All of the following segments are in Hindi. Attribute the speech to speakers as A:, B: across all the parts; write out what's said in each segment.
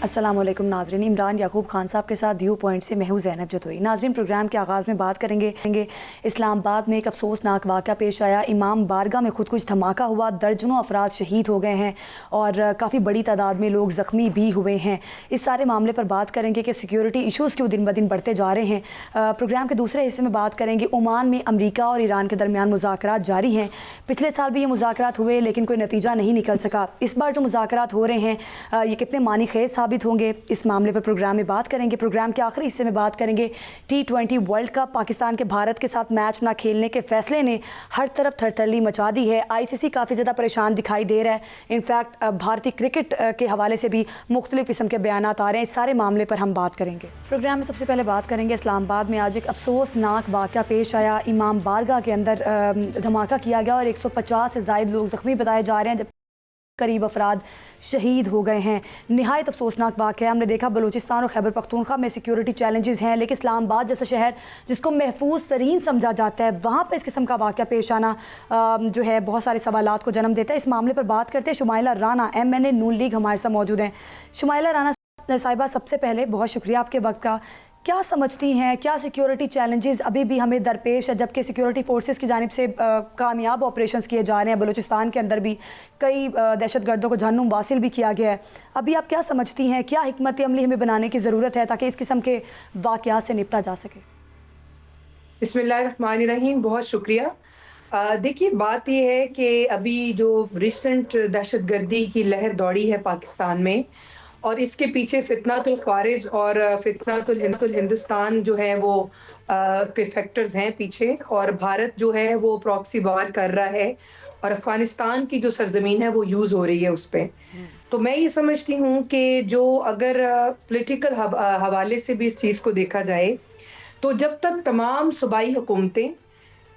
A: अस्सलाम वालेकुम नाज़रीन, इमरान याकूब खान साहब के साथ व्यू पॉइंट से मैं हूं ज़ैनब जतोई। नाज़रीन, प्रोग्राम के आगाज़ में बात करेंगे इस्लामाबाद में एक अफसोसनाक वाक़या पेश आया। इमाम बारगाह में खुद कुछ धमाका हुआ, दर्जनों अफराद शहीद हो गए हैं और काफ़ी बड़ी तादाद में लोग ज़ख्मी भी हुए हैं। इस सारे मामले पर बात करेंगे कि सिक्योरिटी इशूज़ क्यों दिन ब दिन बढ़ते जा रहे हैं। प्रोग्राम के दूसरे हिस्से में बात करेंगे ओमान में अमरीका और ईरान के दरमियान मुज़ाकरात जारी हैं। पिछले साल भी ये मुज़ाकरात हुए लेकिन कोई नतीजा नहीं निकल सका। इस बार जो मुज़ाकरात हो रहे हैं ये कितने मानी खेज साबित होंगे, इस मामले पर प्रोग्राम में बात करेंगे। प्रोग्राम के आखिरी हिस्से में बात करेंगे T20 वर्ल्ड कप। पाकिस्तान के भारत के साथ मैच ना खेलने के फैसले ने हर तरफ थरथरली मचा दी है। ICC काफ़ी ज़्यादा परेशान दिखाई दे रहा है। इनफैक्ट भारतीय क्रिकेट के हवाले से भी मुख्तलिफ किस्म के बयान आ रहे हैं। इस सारे मामले पर हम बात करेंगे। प्रोग्राम में सबसे पहले बात करेंगे इस्लामाबाद में आज एक अफसोसनाक वाक़या पेश आया। इमाम बारगाह के अंदर धमाका किया गया और 150 से ज़ायद लोग ज़ख्मी बताए जा रहे हैं, जब करीब अफराद शहीद हो गए हैं। नहायत अफसोसनाक वाक़या। हमने देखा बलूचिस्तान और खैबर पख्तूनख्वा में सिक्योरिटी चैलेंजेस हैं, लेकिन इस्लामाबाद जैसा शहर जिसको महफूज तरीन समझा जाता है, वहाँ पर इस किस्म का वाक़या पेश आना जो है बहुत सारे सवालात को जन्म देता है। इस मामले पर बात करते हैं। शुमाइला राना MNA नून लीग हमारे साथ मौजूद हैं। शुमाइला राना साहिबा, सबसे पहले बहुत शुक्रिया आपके वक्त का। क्या समझती हैं, क्या सिक्योरिटी चैलेंजेस अभी भी हमें दरपेश है, जबकि सिक्योरिटी फोर्सेस की जानिब से कामयाब ऑपरेशंस किए जा रहे हैं। बलूचिस्तान के अंदर भी कई दहशत गर्दों को जहन्नुम वासिल भी किया गया है। अभी आप क्या समझती हैं, क्या हिकमत अमली हमें बनाने की ज़रूरत है ताकि इस किस्म के वाक़यात से निपटा जा सके?
B: बिस्मिल्लाहिर्रहमानिर्रहीम, बहुत शुक्रिया। देखिए, बात यह है कि अभी जो रिसेंट दहशतगर्दी की लहर दौड़ी है पाकिस्तान में, और इसके पीछे फितनातुल ख़ारिज और फितनातुल हिंदुस्तान जो है वो के फैक्टर्स हैं पीछे, और भारत जो है वो प्रॉक्सी वार कर रहा है और अफ़गानिस्तान की जो सरज़मीन है वो यूज़ हो रही है उस पे। तो मैं ये समझती हूँ कि जो अगर पॉलिटिकल हवाले से भी इस चीज़ को देखा जाए, तो जब तक तमाम सूबाई हुकूमतें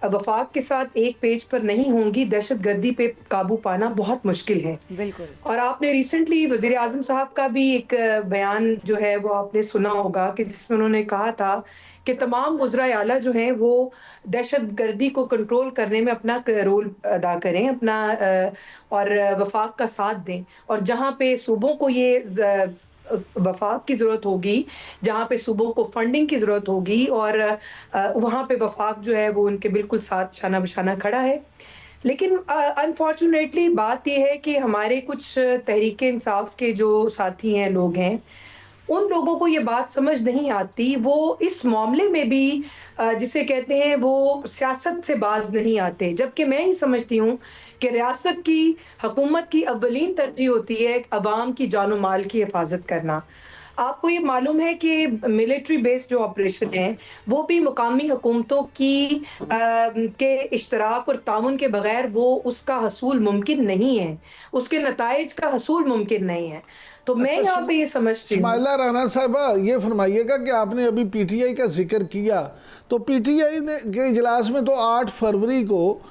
B: वफाक के साथ एक पेज पर नहीं होंगी, दहशतगर्दी पे काबू पाना बहुत मुश्किल है।
A: बिल्कुल।
B: और आपने रिसेंटली वज़ीर आज़म साहब का भी एक बयान जो है वो आपने सुना होगा कि जिसमें उन्होंने कहा था कि तमाम वज़राए आला जो हैं वो दहशतगर्दी को कंट्रोल करने में अपना रोल अदा करें, अपना और वफाक का साथ दें, और जहाँ पे सूबों को ये वफाक की ज़रूरत होगी, जहाँ पे सूबों को फंडिंग की ज़रूरत होगी, और वहाँ पे वफाक जो है वो उनके बिल्कुल साथ शाना बिशाना खड़ा है। लेकिन अनफॉर्चुनेटली बात ये है कि हमारे कुछ तहरीक इंसाफ के जो साथी हैं, लोग हैं, उन लोगों को ये बात समझ नहीं आती। वो इस मामले में भी जिसे कहते हैं वो सियासत से बाज नहीं आते। जबकि मैं ये समझती हूँ कि रियासत की, हुकूमत की अव्वलीन तरजीह होती है अवाम की जान माल की हिफाजत करना। आपको ये मालूम है कि मिलिट्री बेस्ड जो ऑपरेशन है वो भी मुकामी हुकूमतों की के इश्तराक और ताउन के बगैर वो उसका हसूल मुमकिन नहीं है, उसके नताइज का हसूल मुमकिन नहीं है। तो मैं
C: अच्छा,
B: यहाँ पे ये समझती हूँ।
C: शुमाइला राना साहबा, ये फरमाइएगा कि आपने अभी PTI का जिक्र किया, तो PTI के इजलास में तो 8 फरवरी को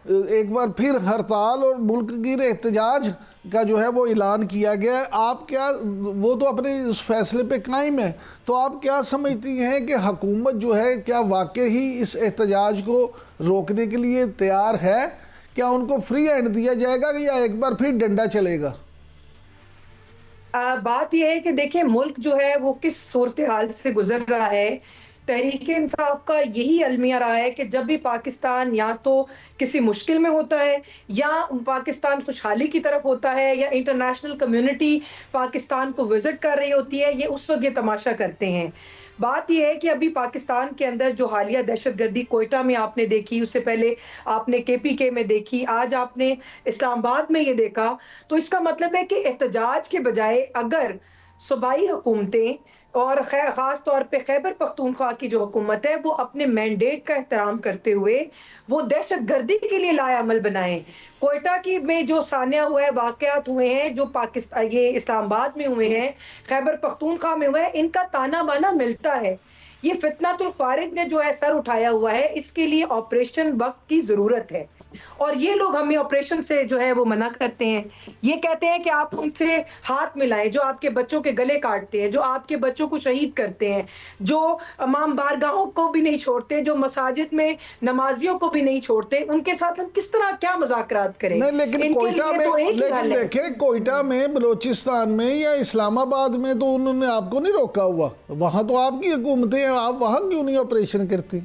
C: एक बार फिर हड़ताल और मुल्क की एहतजाज का जो है वो ऐलान किया गया है। आप क्या, वो तो अपने उस फैसले पे कायम है, तो आप क्या समझती हैं कि हुकूमत जो है क्या वाकई ही इस एहतजाज को रोकने के लिए तैयार है? क्या उनको फ्री हैंड दिया जाएगा या एक बार फिर डंडा चलेगा?
B: बात यह है कि देखिए, मुल्क जो है वो किस सूरत हाल से गुजर रहा है। तहरीक इंसाफ का यही अलमिया रहा है कि जब भी पाकिस्तान या तो किसी मुश्किल में होता है, या पाकिस्तान खुशहाली की तरफ होता है, या इंटरनेशनल कम्युनिटी पाकिस्तान को विजिट कर रही होती है, ये उस वक्त ये तमाशा करते हैं। बात यह है कि अभी पाकिस्तान के अंदर जो हालिया दहशतगर्दी कोयटा में आपने देखी, उससे पहले आपने KPK में देखी, आज आपने इस्लामाबाद में ये देखा, तो इसका मतलब है कि एहतजाज के बजाय अगर सूबाई हुकूमतें और ख़ास तौर पे खैबर पख्तूनख्वा की जो हुकूमत है वो अपने मैंडेट का एहतराम करते हुए वो दहशतगर्दी के लिए लाएअमल बनाएं। कोयटा की में जो सानिया हुआ है, वाक़यात हुए हैं जो पाकिस्तान, ये इस्लामाबाद में हुए हैं, खैबर पख्तूनख्वा में हुए हैं, इनका ताना बाना मिलता है। ये फितनातुल ख़ारिज ने जो है सर उठाया हुआ है, इसके लिए ऑपरेशन वक्त की ज़रूरत है। और ये लोग हमें ऑपरेशन से जो है वो मना करते हैं। ये कहते हैं कि आप उनसे हाथ मिलाएं जो आपके बच्चों के गले काटते हैं, जो आपके बच्चों को शहीद करते हैं, जो इमाम बारगाहों को भी नहीं छोड़ते, जो मसाजिद में नमाजियों को भी नहीं छोड़ते, उनके साथ हम किस तरह क्या मुज़ाकरात करें?
C: नहीं, लेकिन
B: इनके
C: कोयटा
B: लिए
C: में,
B: तो एक ही
C: लेकिन
B: हल है।
C: देखें कोयटा में, बलोचिस्तान में या इस्लामाबाद में तो उन्होंने आपको नहीं रोका हुआ, वहां तो आपकी हुकूमतें हैं, आप वहां क्यों नहीं ऑपरेशन करती?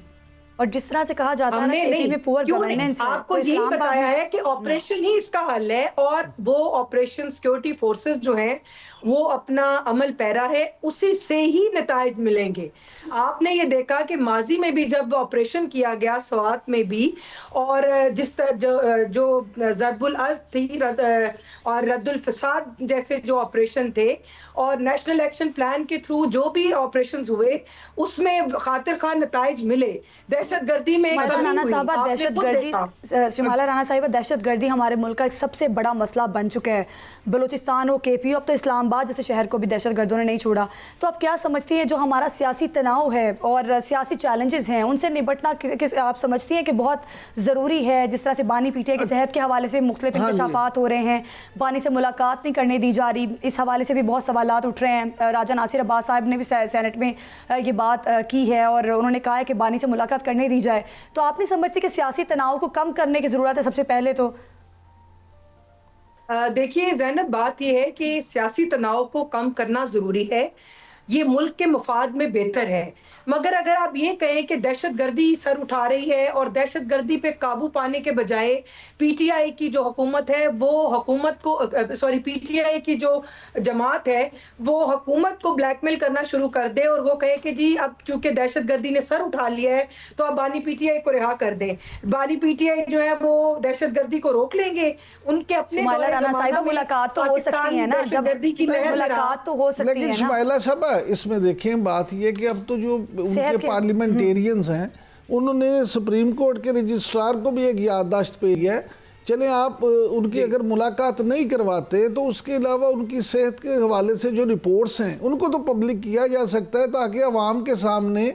A: और जिस तरह से कहा जाता है ना
B: हमने
A: कि
B: नहीं,
A: में पुअर
B: क्यों नहीं?
A: गवर्नेंस है,
B: आपको
A: तो
B: यही
A: इस्लामाबाद
B: बताया
A: में
B: है कि ऑपरेशन ही इसका हल है, और वो ऑपरेशन सिक्योरिटी फोर्सेस जो हैं वो अपना अमल पैरा है, उसी से ही नताइज मिलेंगे। आपने ये देखा कि माजी में भी जब ऑपरेशन किया गया स्वात में भी, और जिस तरह जो ज़रबुल अर्ज़ थी और रद्दुल फसाद जैसे जो ऑपरेशन थे, और नेशनल एक्शन प्लान के थ्रू जो भी ऑपरेशंस हुए उसमें खातिर खान नताइज मिले। दहशतगर्दी में
A: शुमाइला
B: कमी
A: राना
B: हुई,
A: साहबा,
B: आपने खुद देखा।
A: शुमाइला राना साहिबा, दहशतगर्दी हमारे मुल्क का एक सबसे बड़ा मसला बन चुका है। बलूचिस्तान हो, केपी, अब तो इस्लामाबाद जैसे शहर को भी दहशतगर्दों ने नहीं छोड़ा। तो आप क्या समझती हैं जो हमारा सियासी तनाव है और सियासी चैलेंजेस हैं उनसे निपटना आप समझती हैं कि बहुत ज़रूरी है? जिस तरह से बानी पीटीआई की सेहत के हवाले से मुख्तलिफ इंकशाफात हो रहे हैं, बानी से मुलाकात नहीं करने दी जा रही, इस हवाले से भी बहुत सवालात उठ रहे हैं। राजा नासिर अब्बास साहब ने भी सेनेट में ये बात की है और उन्होंने कहा है कि बानी से मुलाकात करने दी जाए। तो आप नहीं समझती कि सियासी तनाव को कम करने की ज़रूरत है सबसे पहले? तो
B: देखिए ज़ैनब, बात यह है कि सियासी तनाव को कम करना ज़रूरी है, ये मुल्क के मफाद में बेहतर है। मगर अगर आप ये कहें कि दहशतगर्दी सर उठा रही है और दहशतगर्दी पे काबू पाने के बजाय पीटीआई की जो हुकूमत है वो हुकूमत को पीटीआई की जो जमात है वो हुकूमत को ब्लैकमेल करना शुरू कर दे और वो कहे कि जी अब चूंकि दहशतगर्दी ने सर उठा लिया है तो अब बानी पीटीआई को रिहा कर दें, बानी पीटीआई जो है वो दहशतगर्दी को रोक लेंगे। उनके अपने
A: शुमाइला राना साहिबा, मुलाकात तो हो सकती है ना, जब मुलाकात तो हो सकती है
C: लेकिन
A: ना।
C: शुमाइला साहबा, इसमें देखें बात ये कि अब तो जो उनके पार्लियामेंटेरियंस हैं उन्होंने सुप्रीम कोर्ट के रजिस्ट्रार को भी एक याददाश्त पे है, चले आप उनकी अगर मुलाकात नहीं करवाते तो उसके अलावा उनकी सेहत के हवाले से जो रिपोर्ट्स हैं उनको तो पब्लिक किया जा सकता है ताकि अवाम के सामने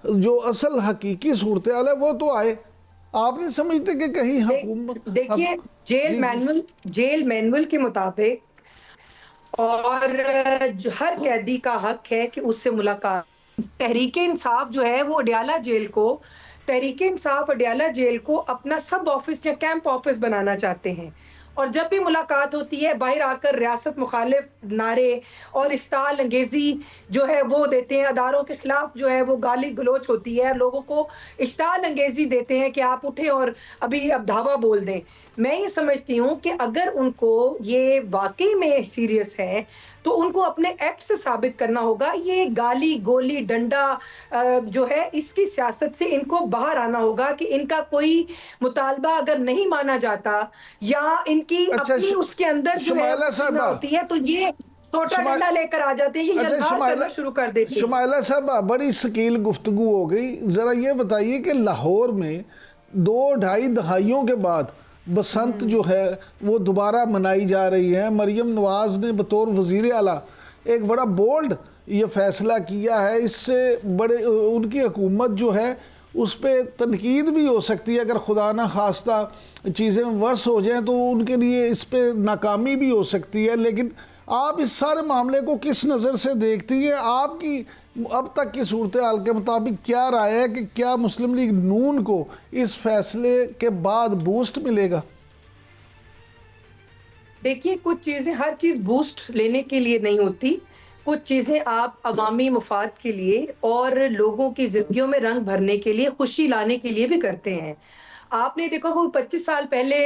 C: जो असल हकीकी सूरत हाल है वो तो आए। आप नहीं समझते कि कहीं हुकूमत
B: देखिए जेल मैनुअल के मुताबिक और हर कैदी का हक है कि उससे मुलाकात। तहरीके इंसाफ जो है वो तहरीके इंसाफ अडयाला जेल को अपना सब ऑफिस या कैंप ऑफिस बनाना चाहते हैं, और जब भी मुलाकात होती है बाहर आकर रियासत मुखालिफ नारे और इश्ताल अंगेजी जो है वो देते हैं, अदारों के खिलाफ जो है वो गाली गलोच होती है, लोगों को इश्ताल अंगेजी देते हैं कि आप उठें और अभी अब धावा बोल दें। मैं ये समझती हूँ कि अगर उनको ये वाकई में सीरियस है तो उनको अपने एक्ट से साबित करना होगा। ये गाली गोली डंडा जो है इसकी सियासत से इनको बाहर आना होगा कि इनका कोई मुतालबा अगर नहीं माना जाता या इनकी अपनी उसके अंदर जो है होती है तो ये सोटा डंडा लेकर आ जाते हैं, ये यलगार करना शुरू कर देते हैं।
C: शुमाइला साहब, बड़ी शकील गुफ्तगू हो गई। ज़रा ये बताइए कि लाहौर में 2-2.5 दहाइयों के बाद बसंत जो है वो दोबारा मनाई जा रही है। मरियम नवाज ने बतौर वज़ीर आला एक बड़ा बोल्ड ये फैसला किया है, इससे बड़े उनकी हुकूमत जो है उस पर तनकीद भी हो सकती है, अगर खुदा न खास्ता चीज़ें वर्स हो जाएं तो उनके लिए इस पर नाकामी भी हो सकती है। लेकिन आप इस सारे मामले को किस नज़र से देखती हैं? आपकी अब तक की सूरत हाल के मुताबिक क्या राय है कि क्या मुस्लिम लीग नून को इस फैसले के बाद बूस्ट मिलेगा?
B: देखिए, कुछ चीज़ें, हर चीज़ बूस्ट लेने के लिए नहीं होती, कुछ चीज़ें आप अवामी मुफाद के लिए और लोगों की ज़िंदगियों में रंग भरने के लिए, खुशी लाने के लिए भी करते हैं। आपने देखा वो 25 साल पहले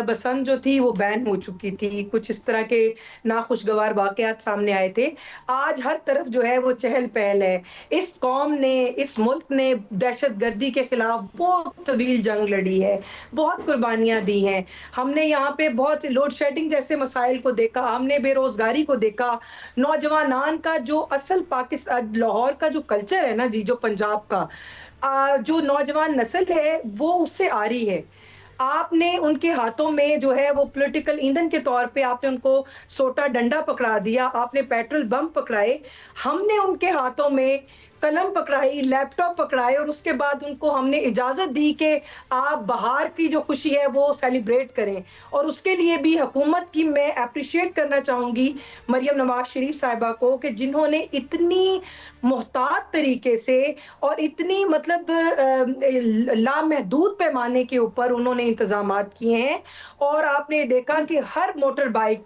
B: बसंत जो थी वो बैन हो चुकी थी, कुछ इस तरह के नाखुशगवार वाक़यात सामने आए थे। आज हर तरफ जो है वो चहल पहल है। इस कौम ने, इस मुल्क ने दहशतगर्दी के खिलाफ बहुत तवील जंग लड़ी है, बहुत कुर्बानियाँ दी हैं। हमने यहाँ पे बहुत लोड शेडिंग जैसे मसाइल को देखा, हमने बेरोज़गारी को देखा, नौजवानान का जो असल पाकिस्तान लाहौर का जो कल्चर है ना जी, जो पंजाब का जो नौजवान नस्ल है वो उससे आ रही है। आपने उनके हाथों में जो है वो पॉलिटिकल ईंधन के तौर पे आपने उनको सोटा डंडा पकड़ा दिया, आपने पेट्रोल बम पकड़ाए। हमने उनके हाथों में कलम पकड़ाई, लैपटॉप पकड़ाए और उसके बाद उनको हमने इजाज़त दी कि आप बाहर की जो खुशी है वो सेलिब्रेट करें। और उसके लिए भी हुकूमत की मैं अप्रिशिएट करना चाहूँगी मरियम नवाज़ शरीफ साहिबा को कि जिन्होंने इतनी मोहतात तरीके से और इतनी मतलब लामहदूद पैमाने के ऊपर उन्होंने इंतज़ामात किए हैं। और आपने देखा कि हर मोटर बाइक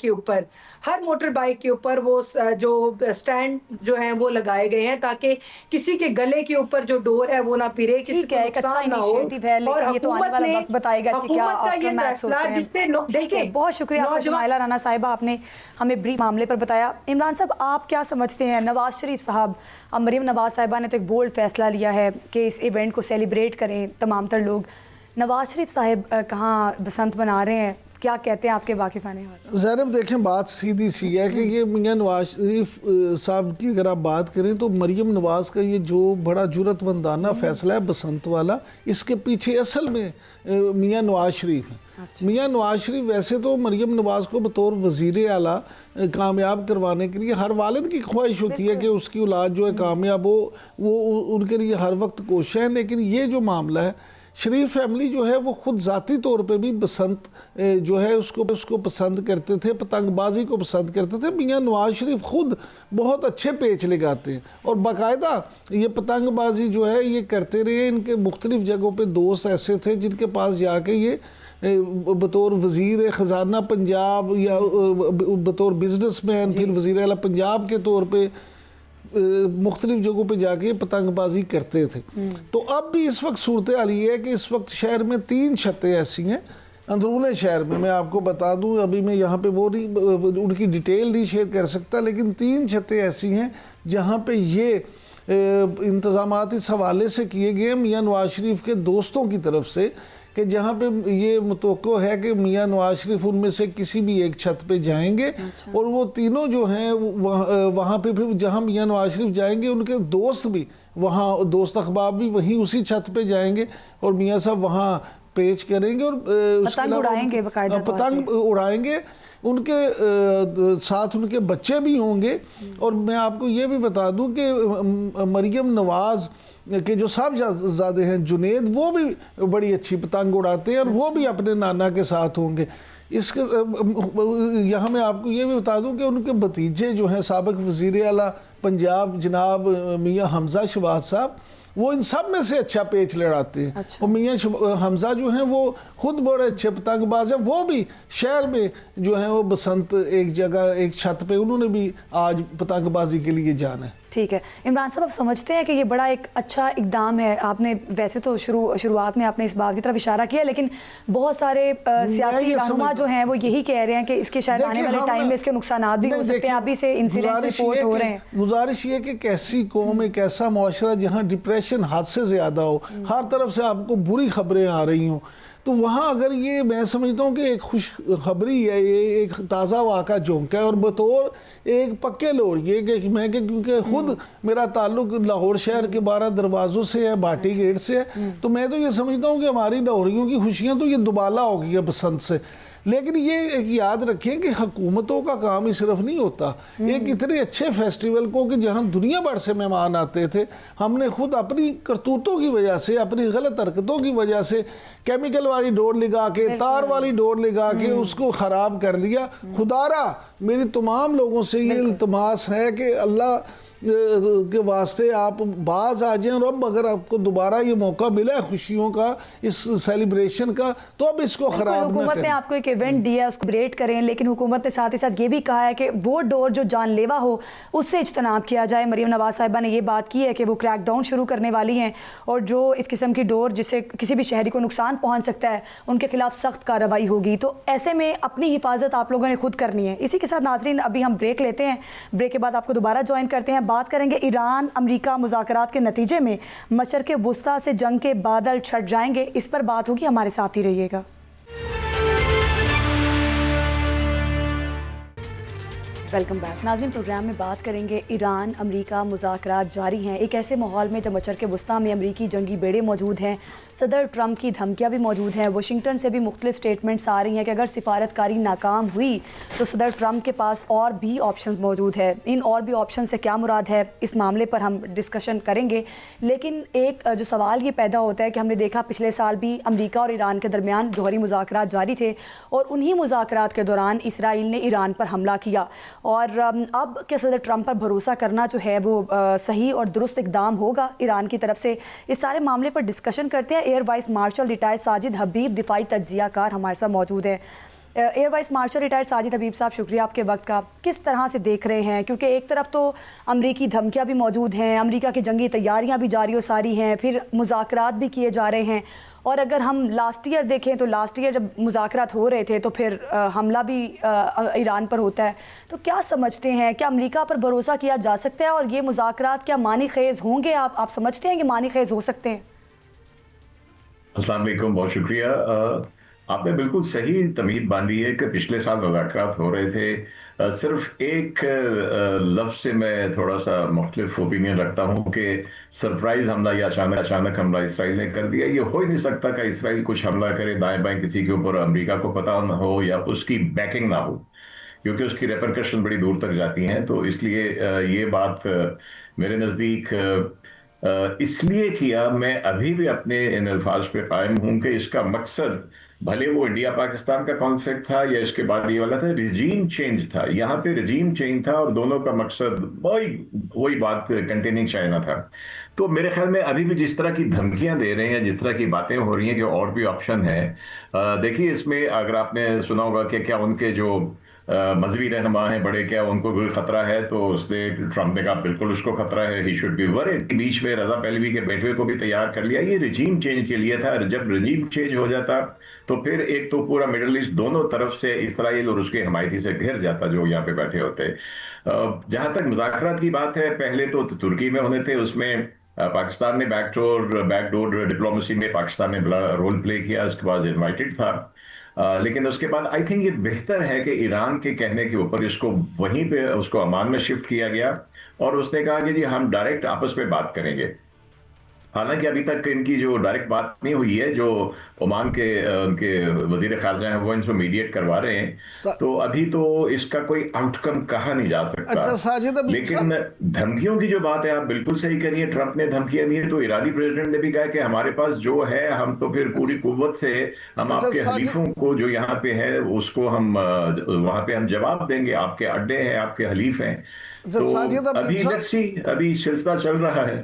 B: के ऊपर वो जो स्टैंड जो हैं वो लगाए गए हैं ताकि किसी के गले के ऊपर जो डोर है वो ना पिरे, किसी
A: ठीक
B: को
A: है, एक अच्छा
B: नुकसान ना हो।
A: इनिशिएटिव है,
B: और
A: लेकिन ये तो आने वाला वक्त बताएगा कि क्या
B: हुकूमत का ये
A: आफ्टरमैथ्स होते
B: फैसला
A: हैं।
B: जिससे
A: ठीक है,
B: देखिए
A: बहुत शुक्रिया आपका शुमाइला राना साहिबा, आपने हमें ब्रीफ मामले पर बताया। इमरान साहब, आप क्या समझते हैं, नवाज शरीफ साहब, अब मरीम नवाज साहिबा ने तो एक बोल्ड फैसला लिया है कि इस इवेंट को सेलिब्रेट करें तमाम तर लोग। नवाज शरीफ साहब कहाँ बसंत मना रहे हैं, क्या कहते हैं आपके वाकिफ़ाने हाल?
C: ज़ैनब देखें, बात सीधी सी है कि ये मियाँ नवाज शरीफ साहब की अगर आप बात करें तो मरीम नवाज़ का ये जो बड़ा जुरतमंदाना फैसला है बसंत वाला, इसके पीछे असल में मियाँ नवाज शरीफ हैं। अच्छा। मियाँ नवाज शरीफ वैसे तो मरीम नवाज़ को बतौर वज़ीर आला कामयाब करवाने के लिए हर वालिद की ख्वाहिश होती है कि उसकी औलाद जो है कामयाब हो, वो उनके लिए हर वक्त कोशिश है। लेकिन ये जो मामला है, शरीफ फैमिली जो है वो खुद ज़ाती तौर पे भी बसंत जो है उसको पसंद करते थे, पतंगबाजी को पसंद करते थे। मियाँ नवाज शरीफ खुद बहुत अच्छे पेच लगाते हैं और बाकायदा ये पतंगबाजी जो है ये करते रहे। इनके मुख्तलिफ जगहों पे दोस्त ऐसे थे जिनके पास जाके ये बतौर वज़ीर ख़जाना पंजाब या बतौर बिजनेसमैन, फिर वज़ीर आला पंजाब के तौर पर मुख्तलिफ जगहों पे जाके पतंगबाजी करते थे। तो अब भी इस वक्त सूरत हाल ये है कि इस वक्त शहर में 3 छतें ऐसी हैं अंदरूने शहर में। मैं आपको बता दूं, अभी मैं यहाँ पे वो नहीं उनकी डिटेल नहीं शेयर कर सकता, लेकिन 3 छतें ऐसी हैं जहाँ पे ये इंतज़ामात इस हवाले से किए गए मियाँ नवाज शरीफ के दोस्तों की तरफ से कि जहाँ पे ये मुतवक्को है कि मियाँ नवाज शरीफ उनमें से किसी भी एक छत पे जाएंगे। अच्छा। और वो तीनों जो हैं वहाँ पे फिर जहाँ मियाँ नवाज शरीफ जाएंगे उनके दोस्त भी वहाँ, दोस्त अहबाब भी वहीं उसी छत पे जाएंगे और मियाँ साहब वहाँ पेश करेंगे और
A: पतंग उड़ाएंगे,
C: पतंग उड़ाएंगे। उनके साथ उनके बच्चे भी होंगे। और मैं आपको ये भी बता दूं कि मरियम नवाज़ के जो साहबजादे हैं जुनेद, वो भी बड़ी अच्छी पतंग उड़ाते हैं और वो भी अपने नाना के साथ होंगे। इसके यहाँ मैं आपको ये भी बता दूं कि उनके भतीजे जो हैं साबिक वज़ीर आला पंजाब जनाब मियाँ हमज़ा शहबाज साहब, वो इन सब में से अच्छा पेच लड़ाते हैं। अच्छा। और मियाँ हमज़ा जो हैं वो खुद बड़े अच्छे पतंगबाज हैं। वो भी शहर में जो है वो बसंत एक जगह एक छत पे उन्होंने भी आज पतंगबाजी के लिए जाना है।
A: ठीक है इमरान साहब, आप समझते हैं कि ये बड़ा एक अच्छा इकदाम है? आपने वैसे तो शुरुआत में आपने इस बात की तरफ इशारा किया, लेकिन बहुत सारे सियासी रहनुमा जो हैं वो यही कह रहे हैं कि इसके शायद आने वाले टाइम में इसके नुकसान भी हो सकते हैं। अभी से इंसिडेंट रिपोर्ट हो रहे हैं।
C: गुजारिश ये कि कैसी कौम, एक ऐसा मुआशरा जहाँ डिप्रेशन हद से ज़्यादा हो, हर तरफ से आपको बुरी खबरें आ रही हों, तो वहाँ अगर ये मैं समझता हूँ कि एक खुशखबरी है, ये एक ताज़ा वाक़ा झोंका है। और बतौर एक पक्के लोरिए कि मैं क्योंकि खुद मेरा ताल्लुक लाहौर शहर के 12 दरवाज़ों से है, भाटी गेट से है, तो मैं तो ये समझता हूँ कि हमारी लाहौरियों की खुशियाँ तो ये दुबाला हो गई है बसंत से। लेकिन ये एक याद रखें कि हुकूमतों का काम ही सिर्फ नहीं होता। एक इतने अच्छे फेस्टिवल को कि जहां दुनिया भर से मेहमान आते थे, हमने खुद अपनी करतूतों की वजह से, अपनी गलत हरकतों की वजह से केमिकल वाली डोर लगा के, तार वाली डोर लगा के उसको ख़राब कर दिया। खुदारा मेरी तमाम लोगों से ये इल्तमास है कि अल्लाह के वास्ते आप बाज आ जाएं और अब अगर आपको दोबारा ये मौका मिला है खुशियों का, इस सेलिब्रेशन का, तो अब इसको खराब ना करें।
A: हुकूमत ने आपको एक इवेंट दिया, उसको ब्रेक करें, लेकिन हुकूमत ने साथ ही साथ ये भी कहा है कि वो डोर जो जानलेवा हो उससे इज्तनाब किया जाए। मरीम नवाज साहिबा ने ये बात की है कि वो क्रैकडाउन शुरू करने वाली हैं और जो इस किस्म की डोर जिससे किसी भी शहरी को नुकसान पहुँच सकता है उनके खिलाफ सख्त कार्रवाई होगी। तो ऐसे में अपनी हिफाजत आप लोगों ने खुद करनी है। इसी के साथ नाजरीन अभी हम ब्रेक लेते हैं, ब्रेक के बाद आपको दोबारा ज्वाइन करते हैं। बात करेंगे ईरान अमेरिका मुज़ाकरात के नतीजे में मशरिक़ वुस्ता से जंग के बादल छट जाएंगे, इस पर बात होगी, हमारे साथ ही रहिएगा। वेलकम बैक नाज़रीन, प्रोग्राम में बात करेंगे ईरान अमेरिका मुज़ाकरात जारी हैं एक ऐसे माहौल में जब मशरिक़ वुस्ता में अमेरिकी जंगी बेड़े मौजूद हैं, सदर ट्रंप की धमकियां भी मौजूद हैं। वाशिंगटन से भी मुख्तलिफ स्टेटमेंट्स आ रही हैं कि अगर सिफारतकारी नाकाम हुई तो सदर ट्रंप के पास और भी ऑप्शन मौजूद है। इन और भी ऑप्शन से क्या मुराद है, इस मामले पर हम डिस्कशन करेंगे। लेकिन एक जो सवाल ये पैदा होता है कि हमने देखा पिछले साल भी अमेरिका और ईरान के दरमियान दोहरी मुज़ाकरात जारी थे और उन्हीं मुज़ाकरात के दौरान इसराइल ने ईरान पर हमला किया। और अब क्या सदर ट्रंप पर भरोसा करना जो है वो सही और दुरुस्त इकदाम होगा ईरान की तरफ से? इस सारे मामले पर डिस्कशन करते हैं। Air vice marshal retired Sajid Habib दिफाई तज्जियाकार हमारे साथ मौजूद है। Air vice marshal retired Sajid Habib साहब, शुक्रिया आपके वक्त का। किस तरह से देख रहे हैं, क्योंकि एक तरफ तो अमरीकी धमकियां भी मौजूद हैं, अमरीका की जंगी तैयारियां भी जारी व सारी हैं, फिर मुज़ाकरात भी किए जा रहे हैं। और अगर हम लास्ट ईयर देखें तो लास्ट ईयर जब मुज़ाकरात हो रहे थे तो फिर हमला भी ईरान पर होता है। तो क्या समझते हैं, क्या अमरीका पर भरोसा किया जा सकता है और ये मुज़ाकरात क्या मानी खेज़ होंगे? आप समझते हैं कि मानी खेज़ हो सकते हैं?
D: अस्सलाम वालेकुम, बहुत शुक्रिया। आपने बिल्कुल सही तमीद बांधी है कि पिछले साल मुज़ाकरात हो रहे थे। सिर्फ एक लफ्ज़ से मैं थोड़ा सा मुख्तलिफ ओपिनियन रखता हूँ कि सरप्राइज हमला या अचानक हमला इसराइल ने कर दिया। ये हो ही नहीं सकता कि इसराइल कुछ हमला करे दाएं बाएं किसी के ऊपर, अमेरिका को पता ना हो या उसकी बैकिंग ना हो, क्योंकि उसकी रेपरकशन बड़ी दूर तक जाती हैं। तो इसलिए ये बात मेरे नज़दीक इसलिए किया, मैं अभी भी अपने इन अल्फाज पे कायम हूं कि इसका मकसद, भले वो इंडिया पाकिस्तान का कॉन्फ्लिक्ट था या इसके बाद ये वाला था, रिजीम चेंज था। यहाँ पे रिजीम चेंज था और दोनों का मकसद वही बात, कंटेनिंग चाइना था। तो मेरे ख्याल में अभी भी जिस तरह की धमकियां दे रहे हैं, जिस तरह की बातें हो रही हैं कि और भी ऑप्शन है, देखिए इसमें अगर आपने सुना होगा कि क्या उनके जो मजहबी रहनुमा है बड़े, क्या उनको कोई खतरा है? तो उसने, ट्रंप ने कहा बिल्कुल उसको खतरा है, ही शुड बी वरीड। बीच में रजा पहलवी के बेटे को भी तैयार कर लिया। ये रिजीम चेंज के लिए था। जब रिजीम चेंज हो जाता तो फिर एक तो पूरा मिडल ईस्ट दोनों तरफ से इसराइल और उसके हमायती से घिर जाता जो यहाँ पे बैठे होते। जहां तक मुज़ाकरात की बात है, पहले तो तुर्की में होने थे, उसमें पाकिस्तान ने बैकडोर डिप्लोमेसी में पाकिस्तान ने बड़ा रोल प्ले किया, उसके बाद इन्वाइटेड था। लेकिन उसके बाद आई थिंक ये बेहतर है कि ईरान के कहने के ऊपर इसको वहीं पे उसको अमान में शिफ्ट किया गया और उसने कहा कि जी हम डायरेक्ट आपस में बात करेंगे। हालांकि अभी तक इनकी जो डायरेक्ट बात नहीं हुई है, जो ओमान के उनके वजीर खारजा हैं वो इनको मीडिएट करवा रहे हैं, तो अभी तो इसका कोई आउटकम कहा नहीं जा सकता।
C: अच्छा साजिद,
D: लेकिन धमकियों की जो बात है, आप बिल्कुल सही करिए, ट्रंप ने धमकियां दी है तो ईरानी प्रेसिडेंट ने भी कहा कि हमारे पास जो है हम तो फिर पूरी कुव्वत से हम आपके हलीफों को जो यहाँ पे है उसको हम वहां पे हम जवाब देंगे, आपके अड्डे हैं, आपके हलीफ हैं। तो अभी सिलसिला चल रहा है।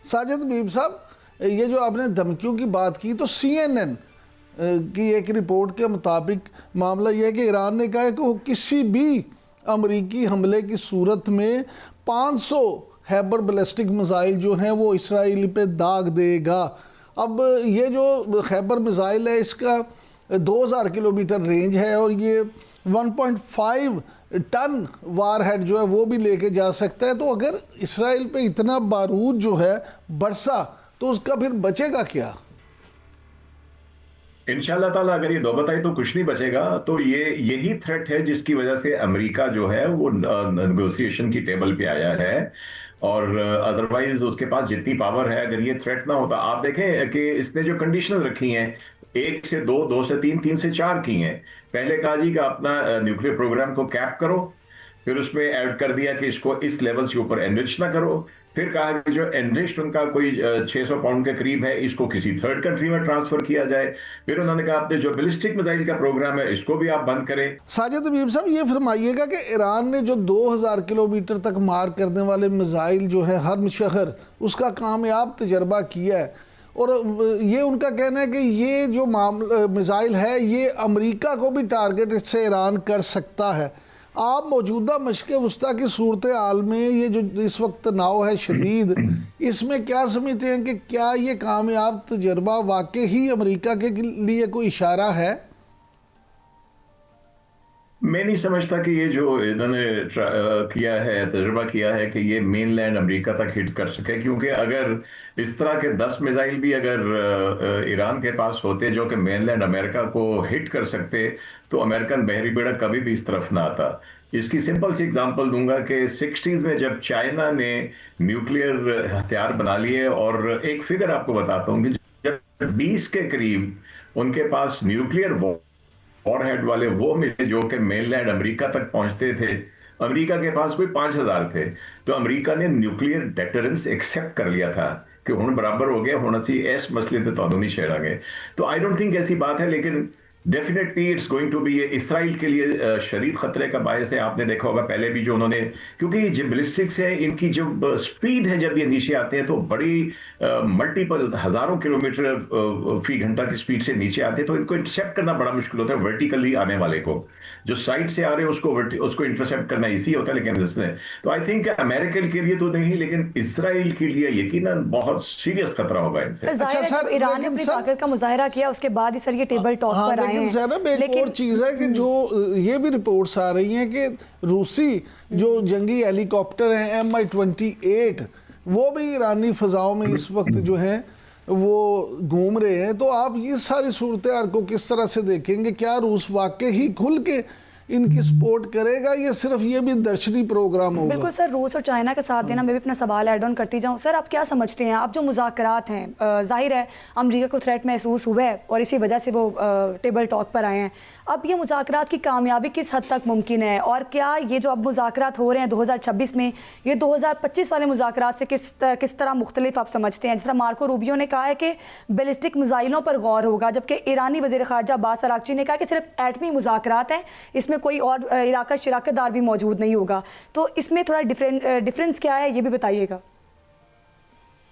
C: साजिद हबीब साहब, ये जो आपने धमकियों की बात की, तो CNN की एक रिपोर्ट के मुताबिक मामला यह है कि ईरान ने कहा है कि वो किसी भी अमरीकी हमले की सूरत में 500 हैबर बैलिस्टिक मिसाइल जो हैं वो इसराइल पे दाग देगा। अब ये जो खैबर मिसाइल है इसका 2000 किलोमीटर रेंज है और ये 1.5 टन वार हेड जो है वो भी लेके जा सकता है। तो अगर इसराइल पे इतना बारूद जो है बरसा तो उसका फिर बचेगा क्या?
D: इंशाल्लाह ताला अगर ये दो बताए तो कुछ नहीं बचेगा। तो यही थ्रेट है जिसकी वजह से अमेरिका जो है वो नेगोशिएशन की टेबल पे आया है। और अदरवाइज उसके पास जितनी पावर है, अगर ये थ्रेट ना होता, आप देखें कि इसने जो कंडीशनल रखी हैं 1 से 2, 2 से 3, 3 से 4 की हैं। पहले कहा जी कि अपना न्यूक्लियर प्रोग्राम को कैप करो, फिर उसमें ऐड कर दिया कि इसको इस लेवल से ऊपर एनरिच ना करो, फिर कहा कि जो एनरिच्ड उनका कोई 600 पाउंड के करीब है इसको किसी थर्ड कंट्री में ट्रांसफर किया जाए। फिर उन्होंने कहा आपने जो बैलिस्टिक मिसाइल का प्रोग्राम है इसको भी आप बंद करें।
C: साजिद हबीब साहब, ये फरमाइएगा कि ईरान ने जो 2000 किलोमीटर तक मार करने वाले मिसाइल जो है हर शहर, उसका कामयाब तजर्बा किया है और ये उनका कहना है कि ये जो मिसाइल है ये अमेरिका को भी टारगेट इससे ईरान कर सकता है। आप मौजूदा मशक़ वस्ता की सूरत हाल में ये जो इस वक्त तनाव है शदीद, इसमें क्या समझते हैं कि क्या ये कामयाब तजर्बा वाकई ही अमेरिका के लिए कोई इशारा है?
D: मैं नहीं समझता कि ये जो इन्होंने किया है, तजुर्बा किया है कि ये मेनलैंड अमेरिका तक हिट कर सके, क्योंकि अगर इस तरह के 10 मिसाइल भी अगर ईरान के पास होते जो कि मेनलैंड अमेरिका को हिट कर सकते तो अमेरिकन बहरी बेड़ा कभी भी इस तरफ ना आता। इसकी सिंपल सी एग्जांपल दूंगा कि 60s में जब चाइना ने न्यूक्लियर हथियार बना लिए, और एक फिगर आपको बताता हूँ कि जब 20 के करीब उनके पास न्यूक्लियर वॉरहेड वाले वो मिले जो कि मेनलैंड अमेरिका तक पहुंचते थे, अमेरिका के पास कोई 5000 थे, तो अमेरिका ने न्यूक्लियर डेटरेंस एक्सेप्ट कर लिया था कि हुण बराबर हो गया, हुण असी इस मसले ते तुहानू नहीं छेड़ांगे। तो आई डोंट थिंक ऐसी बात है, लेकिन definitely it's going to be, Israel के लिए शदीद खतरे का बायस है। आपने देखा होगा पहले भी जो उन्होंने, क्योंकि जो बैलिस्टिक्स है इनकी जो स्पीड है जब ये नीचे आते हैं तो बड़ी मल्टीपल हजारों किलोमीटर फी घंटा की स्पीड से नीचे आते हैं, तो इनको इंटरसेप्ट करना बड़ा मुश्किल होता है। वर्टिकली आने वाले को, जो साइड से आ रहे हैं उसको इंटरसेप्ट करना इजी होता है। लेकिन इसने तो आई थिंक अमेरिकन के लिए तो नहीं, लेकिन इसराइल के लिए यकीनन बहुत सीरियस खतरा होगा इनसे।
A: अच्छा सर, ईरान ने अपनी ताकत का मुजाहरा किया, उसके बाद ही सर ये टेबल टॉक पर आए हैं।
C: लेकिन सैनब एक और चीज है कि जो ये भी रिपोर्ट्स आ रही हैं कि रूसी जो जंगी हेलीकॉप्टर हैं MI-28 वो भी ईरानी फजाओं में इस वक्त जो हैं वो घूम रहे हैं। तो आप ये सारी सूरत हाल को किस तरह से देखेंगे? क्या रूस वाकई ही खुल के इनकी सपोर्ट करेगा, ये सिर्फ ये भी दर्शनी प्रोग्राम होगा?
A: बिल्कुल सर, रूस और चाइना का साथ देना। मैं भी अपना सवाल ऐड ऑन करती जाऊँ सर, आप क्या समझते हैं, अब जो मुज़ाकरात हैं, जाहिर है अमेरिका को थ्रेट महसूस हुआ है और इसी वजह से वो टेबल टॉक पर आए हैं। अब ये मुज़ाकरात की कामयाबी किस हद तक मुमकिन है, और क्या ये जो अब मुज़ाकरात हो रहे हैं 2026 में, ये 2025 वाले मुज़ाकरात से किस तरह मुख्तलिफ आप समझते हैं? जिस तरह मार्को रूबियो ने कहा है कि बैलिस्टिक मिसाइलों पर गौर होगा, जबकि ईरानी वज़ीर ख़ारजा अब्बास अराग़ची ने कहा कि सिर्फ एटमी मुज़ाकरात हैं, इसमें कोई और इराक़ा शिराकतदार भी मौजूद नहीं होगा। तो इसमें थोड़ा डिफरेंस क्या है, ये भी बताइएगा।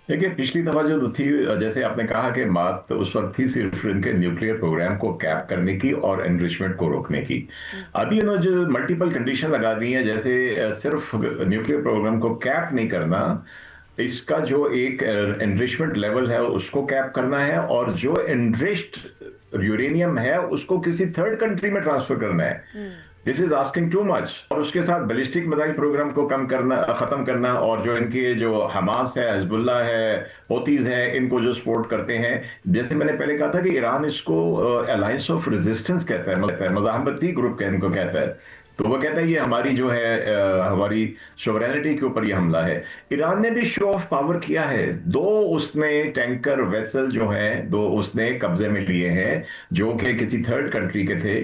D: देखिए, पिछली दफा जो थी, जैसे आपने कहा कि बात उस वक्त थी सिर्फ इनके न्यूक्लियर प्रोग्राम को कैप करने की और एनरिचमेंट को रोकने की। अभी इन्होंने जो मल्टीपल कंडीशन लगा दी है, जैसे सिर्फ न्यूक्लियर प्रोग्राम को कैप नहीं करना, इसका जो एक एनरिचमेंट लेवल है उसको कैप करना है, और जो एनरिच्ड यूरेनियम है उसको किसी थर्ड कंट्री में ट्रांसफर करना है। This is asking too much. और उसके साथ बैलिस्टिक मिसाइल प्रोग्राम को खत्म करना, और जो इनके जो हमास है, हिजबुल्ला है, होतीज है, इनको जो सपोर्ट करते हैं, जैसे मैंने पहले कहा था कि ईरान इसको अलायंस ऑफ रेजिस्टेंस कहता है, मज़ाहमती ग्रुप इनको कहता है। तो वो कहता है ये हमारी जो है हमारी सोवरेनिटी के ऊपर ये हमला है। ईरान ने भी शो ऑफ पावर किया है, दो उसने टैंकर वेसल जो है दो उसने कब्जे में लिए हैं जो कि किसी थर्ड कंट्री के थे,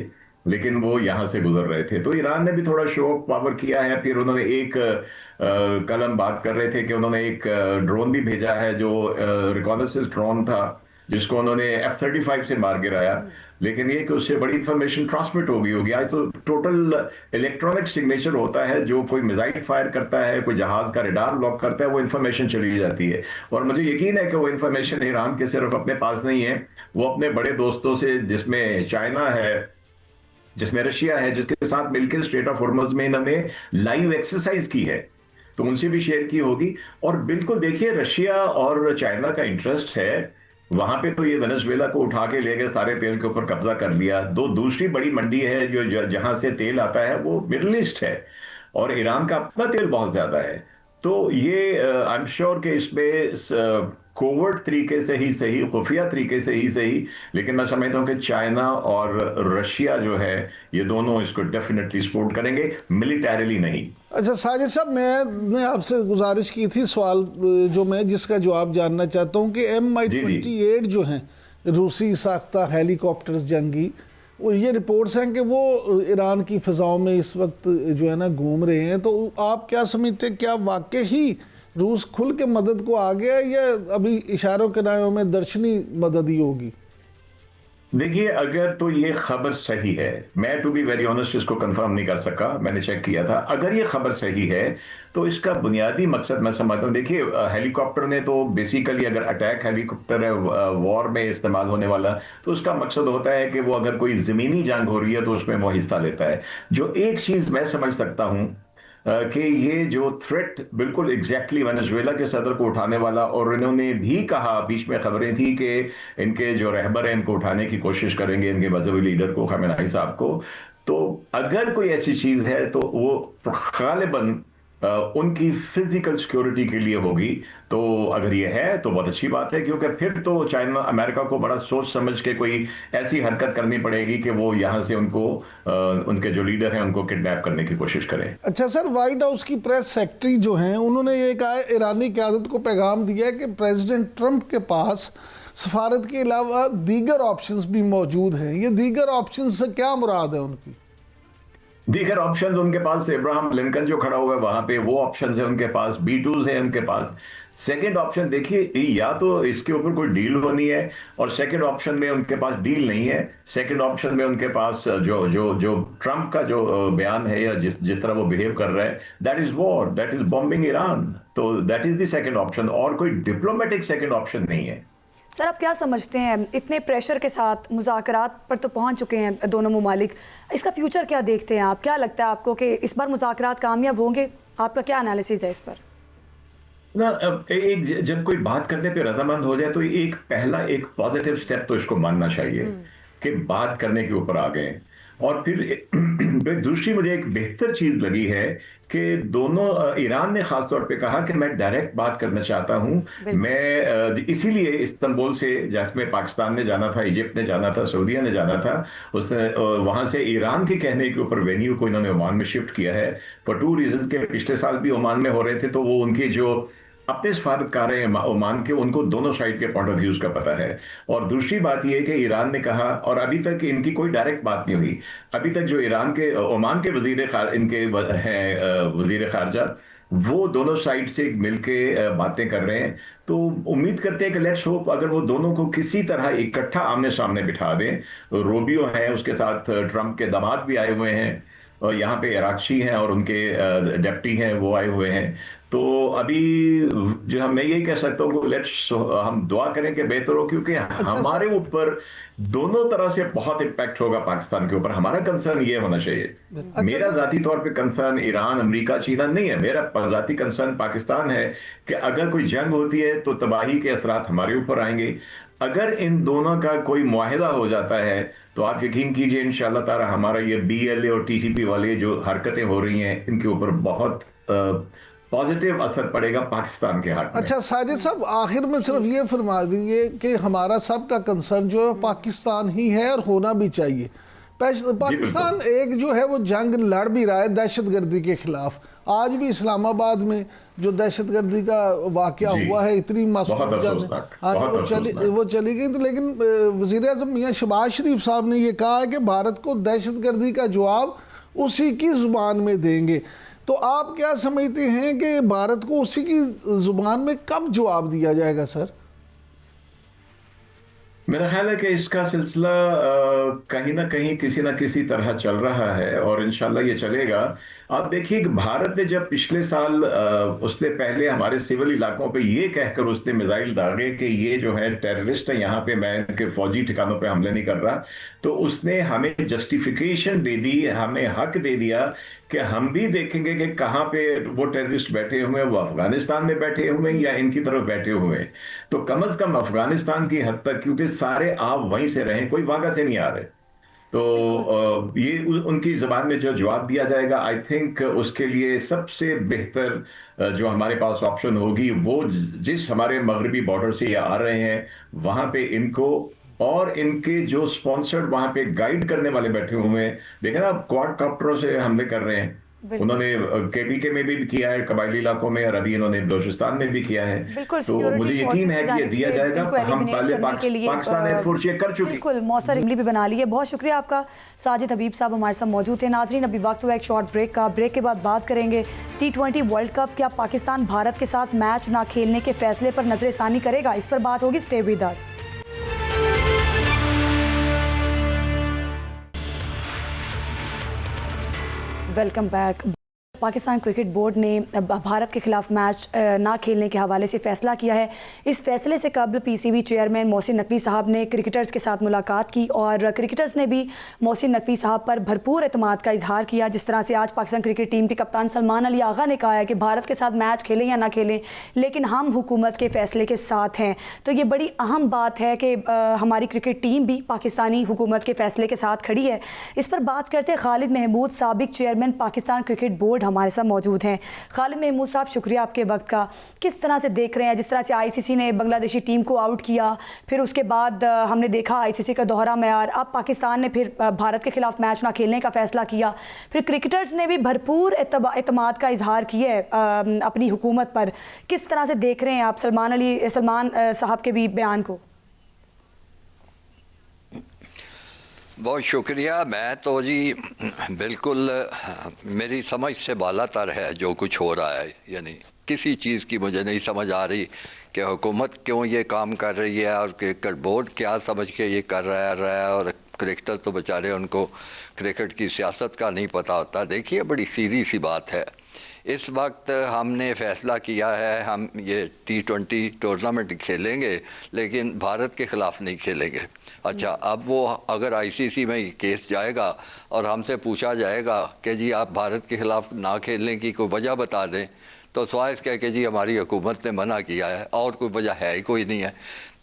D: लेकिन वो यहां से गुजर रहे थे। तो ईरान ने भी थोड़ा शो ऑफ पावर किया है। फिर उन्होंने कल हम बात कर रहे थे कि उन्होंने एक ड्रोन भी भेजा है जो रिकॉनेसेंस ड्रोन था, जिसको उन्होंने F-35 से मार गिराया, लेकिन ये कि उससे बड़ी इंफॉर्मेशन ट्रांसमिट हो गई होगी। आज तो टोटल इलेक्ट्रॉनिक सिग्नेचर होता है, जो कोई मिसाइल फायर करता है, कोई जहाज का रडार लॉक करता है, वो इंफॉर्मेशन चली जाती है। और मुझे यकीन है कि वो इंफॉर्मेशन ईरान के सिर्फ अपने पास नहीं है, वो अपने बड़े दोस्तों से, जिसमें चाइना है, जिसमें रशिया है, जिसके साथ मिलकर स्ट्रेट ऑफ हॉर्मुज़ में इन्होंने लाइव एक्सरसाइज की है, तो उनसे भी शेयर की होगी। और बिल्कुल देखिए, रशिया और चाइना का इंटरेस्ट है वहां पे, तो ये वेनेजुएला को उठा के ले गए, सारे तेल के ऊपर कब्जा कर लिया। दूसरी बड़ी मंडी है जो जहां से तेल आता है वो मिडल ईस्ट है, और ईरान का अपना तेल बहुत ज्यादा है। तो ये आई एम श्योर कि इसमें कोवर्ट तरीके से ही सही, खुफिया तरीके से ही सही, लेकिन मैं समझता हूं कि चाइना और रशिया जो है ये दोनों इसको डेफिनेटली सपोर्ट करेंगे, मिलिटरीली नहीं।
C: अच्छा साजिद साहब, मैंने आपसे गुजारिश की थी सवाल जो मैं जिसका जवाब जानना चाहता हूं कि MI-28 जो हैं रूसी साख्ता हेलीकॉप्टर्स जंगी, और ये रिपोर्ट्स हैं कि वो ईरान की फ़िज़ाओं में इस वक्त जो है ना घूम रहे हैं। तो आप क्या समझते हैं, क्या वाकई ही रूस खुल के मदद को आ गया, या अभी इशारों किनारों में दर्शनी मदद ही होगी?
D: देखिए, अगर तो ये खबर सही है, मैं टू बी वेरी ऑनेस्ट इसको कंफर्म नहीं कर सका, मैंने चेक किया था, अगर ये खबर सही है तो इसका बुनियादी मकसद मैं समझता हूँ। देखिए, हेलीकॉप्टर ने तो बेसिकली, अगर अटैक हेलीकॉप्टर है वॉर में इस्तेमाल होने वाला, तो उसका मकसद होता है कि वो अगर कोई ज़मीनी जंग हो रही है तो उसमें वो हिस्सा लेता है। जो एक चीज़ मैं समझ सकता हूँ कि ये जो थ्रेट बिल्कुल एग्जैक्टली वेनेजुएला के सदर को उठाने वाला, और इन्होंने भी कहा, बीच में खबरें थी कि इनके जो रहबर हैं इनको उठाने की कोशिश करेंगे, इनके मजहबी लीडर को, खमेनाई साहब को। तो अगर कोई ऐसी चीज़ है तो वो गालिबन उनकी फिजिकल सिक्योरिटी के लिए होगी। तो अगर ये है तो बहुत अच्छी बात है, क्योंकि फिर तो चाइना अमेरिका को बड़ा सोच समझ के कोई ऐसी हरकत करनी पड़ेगी कि वो यहाँ से उनको उनके जो लीडर हैं उनको किडनैप करने की कोशिश करें।
C: अच्छा सर, व्हाइट हाउस की प्रेस सेक्रेटरी जो हैं उन्होंने ये कहा, ईरानी क़यादत को पैगाम दिया है कि प्रेसिडेंट ट्रंप के पास सफारत के अलावा दीगर ऑप्शंस भी मौजूद हैं। ये दीगर ऑप्शंस से क्या मुराद है उनकी?
D: दीगर ऑप्शन उनके पास इब्राहिम लिंकन जो खड़ा हुआ है वहां पे, वो ऑप्शन है उनके पास, B2s है उनके पास। सेकंड ऑप्शन देखिए, या तो इसके ऊपर कोई डील होनी है, और सेकंड ऑप्शन में उनके पास डील नहीं है। सेकंड ऑप्शन में उनके पास जो जो जो ट्रंप का जो बयान है या जिस तरह वो बिहेव कर रहा है, that is war, that is bombing Iran. तो that is the second option, और कोई डिप्लोमेटिक सेकंड ऑप्शन नहीं है।
A: सर, आप क्या समझते हैं, इतने प्रेशर के साथ मुज़ाकरात पर तो पहुंच चुके हैं दोनों ममालिक, इसका फ्यूचर क्या देखते हैं आप? क्या लगता है आपको कि इस बार मुज़ाकरात कामयाब होंगे? आपका क्या एनालिसिस है इस पर?
D: ना, एक जब कोई बात करने पे रजामंद हो जाए तो एक पॉजिटिव स्टेप तो इसको मानना चाहिए कि बात करने के ऊपर आ गए। और फिर दूसरी मुझे एक बेहतर चीज लगी है कि दोनों, ईरान ने खास तौर पे कहा कि मैं डायरेक्ट बात करना चाहता हूं। मैं इसीलिए इस्तांबुल से, जिसमें पाकिस्तान ने जाना था, इजिप्ट ने जाना था, सऊदीया ने जाना था, उसने वहां से ईरान के कहने के ऊपर वेन्यू को इन्होंने ओमान में शिफ्ट किया है फॉर 2 रीजन के पिछले साल भी ओमान में हो रहे थे, तो वो उनकी जो अपने सफारतकार हैं ओमान के, उनको दोनों साइड के पॉइंट ऑफ व्यूज का पता है। और दूसरी बात यह है कि ईरान ने कहा, और अभी तक इनकी कोई डायरेक्ट बात नहीं हुई, अभी तक जो ओमान के वजीर खारजा, वो दोनों साइड से मिलके बातें कर रहे हैं। तो उम्मीद करते हैं कि लेट्स होप अगर वो दोनों को किसी तरह इकट्ठा आमने सामने बिठा दें। रूबियो है, उसके साथ ट्रंप के दामाद भी आए हुए हैं, और यहाँ पे इराकची हैं और उनके डेप्टी हैं, वो आए हुए हैं। तो अभी जो मैं यही कह सकता हूँ कि लेट्स हम दुआ करें कि बेहतर हो, क्योंकि हमारे ऊपर दोनों तरह से बहुत इम्पैक्ट होगा पाकिस्तान के ऊपर। हमारा कंसर्न ये होना चाहिए, मेरा जाती तौर पे कंसर्न ईरान, अमेरिका, चीना नहीं है। मेरा जाती कंसर्न पाकिस्तान है कि अगर कोई जंग होती है तो तबाही के असरात हमारे ऊपर आएंगे। अगर इन दोनों का कोई मुआहिदा हो जाता है तो आप यकीन कीजिए इंशाअल्लाह ताला हमारा ये BLA और TTP वाले जो हरकतें हो रही हैं, इनके ऊपर बहुत पॉजिटिव असर पड़ेगा पाकिस्तान के हक में।
C: अच्छा साजिद साहब, आखिर में सिर्फ ये फरमा दीजिए कि हमारा सबका कंसर्न जो है पाकिस्तान ही है और होना भी चाहिए। पाकिस्तान एक जो है वो जंग लड़ भी रहा है दहशतगर्दी के खिलाफ। आज भी इस्लामाबाद में जो दहशतगर्दी का वाकया हुआ है, इतनी मासूम जान, आज वो चली गई। तो लेकिन वज़ीर आज़म मियां शहबाज शरीफ साहब ने ये कहा है कि भारत को दहशतगर्दी का जवाब उसी की ज़ुबान में देंगे। तो आप क्या समझते हैं कि भारत को उसी की ज़ुबान में कब जवाब दिया जाएगा सर?
D: मेरा ख्याल है कि इसका सिलसिला कहीं ना कहीं किसी ना किसी तरह चल रहा है, और इंशाल्लाह ये चलेगा। आप देखिए कि भारत ने जब पिछले साल उसने पहले हमारे सिविल इलाकों पे ये कहकर उसने मिसाइल दागे कि ये जो है टेररिस्ट है, यहाँ पे मैं इनके फौजी ठिकानों पे हमले नहीं कर रहा, तो उसने हमें जस्टिफिकेशन दे दी, हमें हक दे दिया कि हम भी देखेंगे कि कहाँ पे वो टेररिस्ट बैठे हुए हैं, वो अफगानिस्तान में बैठे हुए हैं या इनकी तरफ बैठे हुए हैं। तो कम से कम अफगानिस्तान की हद तक, क्योंकि सारे आप वहीं से रहे, कोई वागा से नहीं आ रहे, तो ये उनकी ज़बान में जो जवाब दिया जाएगा, आई थिंक उसके लिए सबसे बेहतर जो हमारे पास ऑप्शन होगी वो जिस हमारे मगरबी बॉर्डर से ये आ रहे हैं वहाँ पे इनको, और इनके जो स्पॉन्सर्ड वहाँ पे गाइड करने वाले बैठे हुए हैं, देखें ना क्वाडकॉप्टरों से हमले कर रहे हैं। उन्होंने KPK में भी किया है कबायली इलाकों में, और अभी इन्होंने बलूचिस्तान में भी किया है। तो मुझे यकीन है कि ये दिया जाएगा। हम पहले पाकिस्तान एयरफोर्स ये कर चुकी,
A: बिल्कुल मौसर इमली भी बना ली है। बहुत शुक्रिया आपका साजिद हबीब साहब हमारे साथ मौजूद थे। नाजरीन, अभी वक्त हुआ एक शॉर्ट ब्रेक का। ब्रेक के बाद बात करेंगे T20 वर्ल्ड कप, क्या पाकिस्तान भारत के साथ मैच ना खेलने के फैसले पर नजरसानी करेगा? इस पर बात होगी। Stay with us. Welcome back. Pakistan cricket board ने भारत के खिलाफ मैच ना खेलने के हवाले से फ़ैसला किया है। इस फैसले से कबल PCB चेयरमैन मोहसिन नकवी साहब ने क्रिकेटर्स के साथ मुलाकात की, और क्रिकेटर्स ने भी मोहसिन नकवी साहब पर भरपूर एतमाद का इजहार किया। जिस तरह से आज पाकिस्तान क्रिकेट टीम के कप्तान सलमान अली आगा ने कहा है कि भारत के साथ मैच खेलें या ना खेलें, लेकिन हम हुकूमत के फ़ैसले के साथ हैं। तो ये बड़ी अहम बात है कि हमारी क्रिकेट टीम भी पाकिस्तानी हुकूमत के फ़ैसले के साथ खड़ी है। इस पर बात करते हैं खालिद महमूद, साबिक चेयरमैन पाकिस्तान क्रिकेट बोर्ड हमारे साथ मौजूद हैं। खालिद महमूद साहब, शुक्रिया आपके वक्त का। किस तरह से देख रहे हैं, जिस तरह से ICC ने बांग्लादेशी टीम को आउट किया, फिर उसके बाद हमने देखा ICC का दोहरा मैयार, अब पाकिस्तान ने फिर भारत के खिलाफ मैच ना खेलने का फैसला किया, फिर क्रिकेटर्स ने भी भरपूर एतमाद का इजहार किया है अपनी हुकूमत पर। किस तरह से देख रहे हैं आप सलमान साहब के भी बयान को?
E: बहुत शुक्रिया। मैं तो जी बिल्कुल मेरी समझ से बालातर है जो कुछ हो रहा है। यानी किसी चीज़ की मुझे नहीं समझ आ रही कि हुकूमत क्यों ये काम कर रही है और क्रिकेट बोर्ड क्या समझ के ये कर रहा है और क्रिकेटर तो बेचारे उनको क्रिकेट की सियासत का नहीं पता होता। देखिए बड़ी सीधी सी बात है, इस वक्त हमने फैसला किया है हम ये T20 टूर्नामेंट खेलेंगे लेकिन भारत के ख़िलाफ़ नहीं खेलेंगे। अच्छा, अब वो अगर आईसीसी में केस जाएगा और हमसे पूछा जाएगा कि जी आप भारत के ख़िलाफ़ ना खेलने की कोई वजह बता दें, तो सवाल कह के जी हमारी हुकूमत ने मना किया है और कोई वजह है ही कोई नहीं है।